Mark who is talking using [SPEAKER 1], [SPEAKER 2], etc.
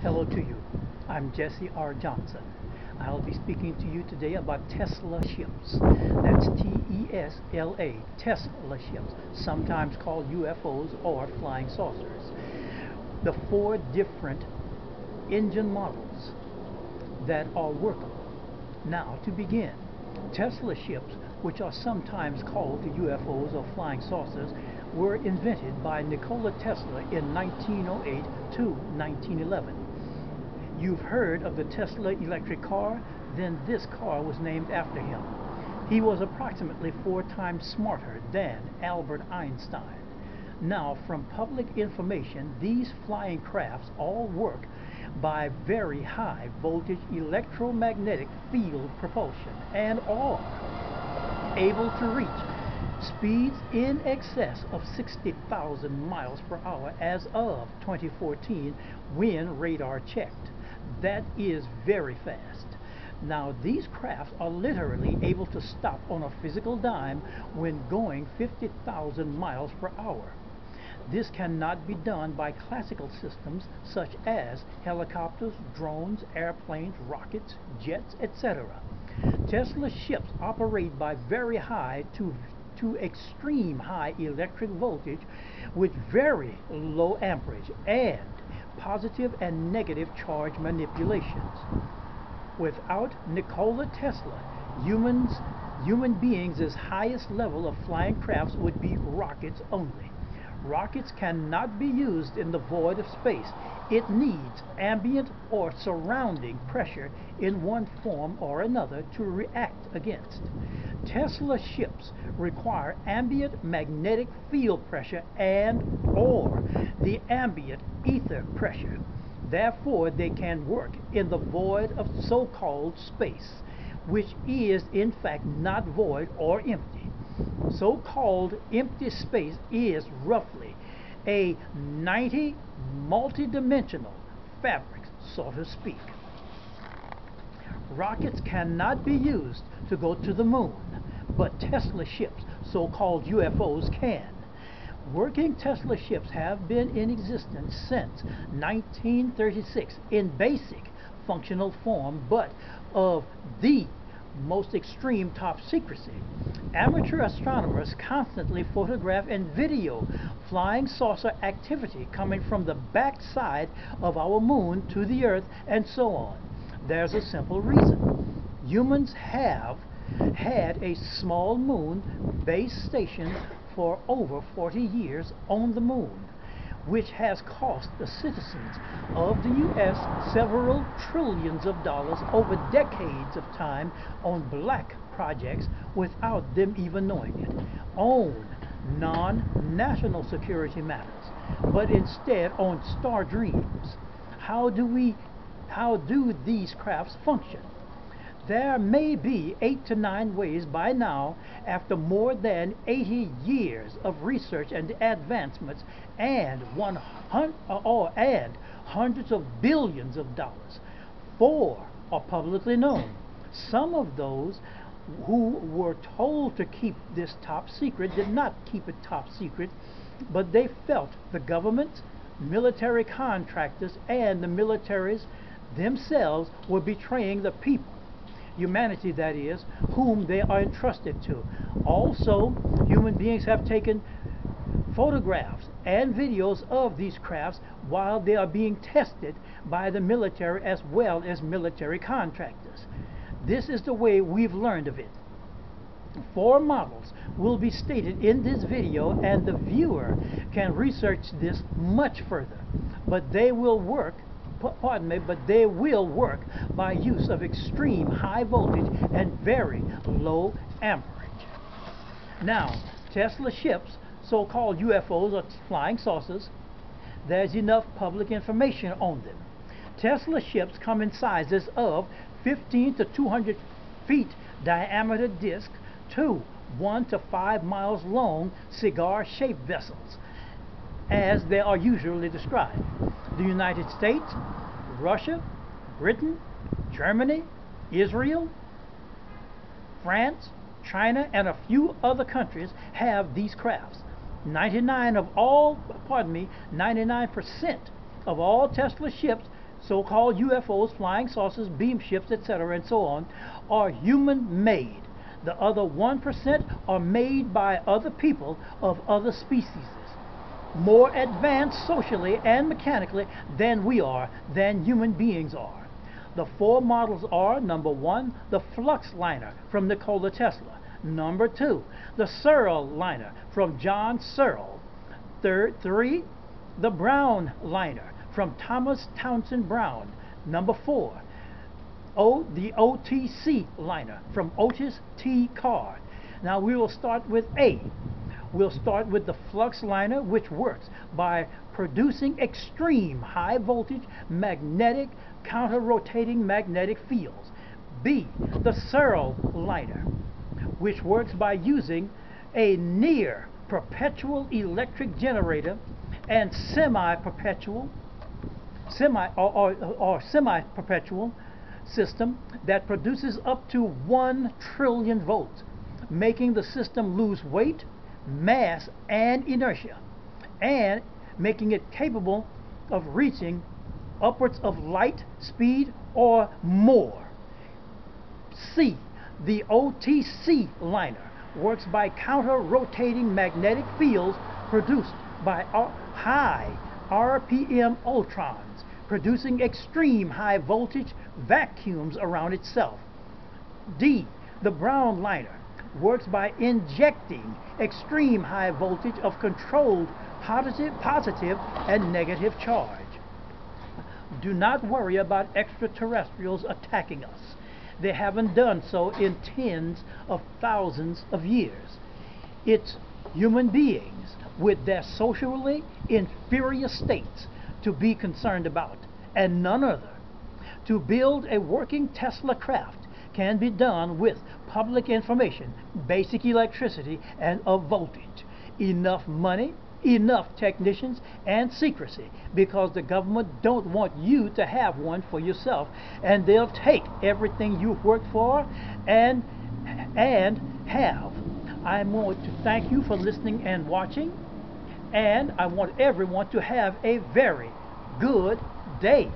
[SPEAKER 1] Hello to you. I'm Jessie R. Johnson. I'll be speaking to you today about Tesla ships. That's T-E-S-L-A, Tesla ships, sometimes called UFOs or flying saucers. The four different engine models that are workable. Now, to begin, Tesla ships, which are sometimes called UFOs or flying saucers, were invented by Nikola Tesla in 1908 to 1911. You've heard of the Tesla electric car? Then this car was named after him. He was approximately 4 times smarter than Albert Einstein. Now, from public information, these flying crafts all work by very high voltage electromagnetic field propulsion and are able to reach speeds in excess of 60,000 miles per hour as of 2014 when radar checked. That is very fast. Now, these crafts are literally able to stop on a physical dime when going 50,000 miles per hour. This cannot be done by classical systems such as helicopters, drones, airplanes, rockets, jets, etc. Tesla ships operate by very high to extreme high electric voltage with very low amperage and positive and negative charge manipulations. Without Nikola Tesla, human beings' highest level of flying crafts would be rockets only. Rockets cannot be used in the void of space. It needs ambient or surrounding pressure in one form or another to react against. Tesla ships require ambient magnetic field pressure and or the ambient ether pressure. Therefore, they can work in the void of so-called space, which is in fact not void or empty. So-called empty space is roughly a 90 multidimensional fabric, so to speak. Rockets cannot be used to go to the moon, but Tesla ships, so-called UFOs, can. Working Tesla ships have been in existence since 1936 in basic functional form, but of the most extreme top secrecy. Amateur astronomers constantly photograph and video flying saucer activity coming from the backside of our moon to the Earth and so on. There's a simple reason. Humans have had a small moon base station for over 40 years on the moon, which has cost the citizens of the U.S. several trillions of dollars over decades of time on black projects without them even knowing it, on non-national security matters, but instead on star dreams. How do these crafts function? There may be 8 to 9 ways by now, after more than 80 years of research and advancements and hundreds of billions of dollars. 4 are publicly known. Some of those who were told to keep this top secret did not keep it top secret, but they felt the government, military contractors, and the militaries themselves were betraying the people, humanity that is, whom they are entrusted to. Also, human beings have taken photographs and videos of these crafts while they are being tested by the military as well as military contractors. This is the way we've learned of it. 4 models will be stated in this video, and the viewer can research this much further, but they will work by use of extreme high voltage and very low amperage. Now, Tesla ships, so-called UFOs or flying saucers, there's enough public information on them. Tesla ships come in sizes of 15 to 200 feet diameter disc to 1 to 5 miles long cigar-shaped vessels, as they are usually described. The United States, Russia, Britain, Germany, Israel, France, China, and a few other countries have these crafts. 99% of all Tesla ships so-called UFOs, flying saucers, beam ships, etc., and so on, are human-made. The other 1% are made by other people of other species, more advanced socially and mechanically than we are, than human beings are. The 4 models are: number 1, the flux liner from Nikola Tesla; number 2, the Searle liner from John Searle; 3, the Brown liner from Thomas Townsend Brown; number 4, the OTC liner from Otis T. Card. Now we will start with A. We'll start with the flux liner, which works by producing extreme high voltage magnetic counter-rotating magnetic fields. B, the Searle liner, which works by using a near perpetual electric generator and semi-perpetual system that produces up to 1 trillion volts, making the system lose weight, mass, and inertia, and making it capable of reaching upwards of light speed or more. C, the OTC liner works by counter-rotating magnetic fields produced by high RPM ultrons, producing extreme high voltage vacuums around itself. D, the Brown liner works by injecting extreme high voltage of controlled positive and negative charge. Do not worry about extraterrestrials attacking us. They haven't done so in tens of thousands of years. It's human beings with their socially inferior states to be concerned about, and none other. To build a working Tesla craft can be done with public information, basic electricity, and a voltage, enough money, enough technicians, and secrecy, because the government don't want you to have one for yourself, and they'll take everything you've worked for and have. I want to thank you for listening and watching, and I want everyone to have a very good day.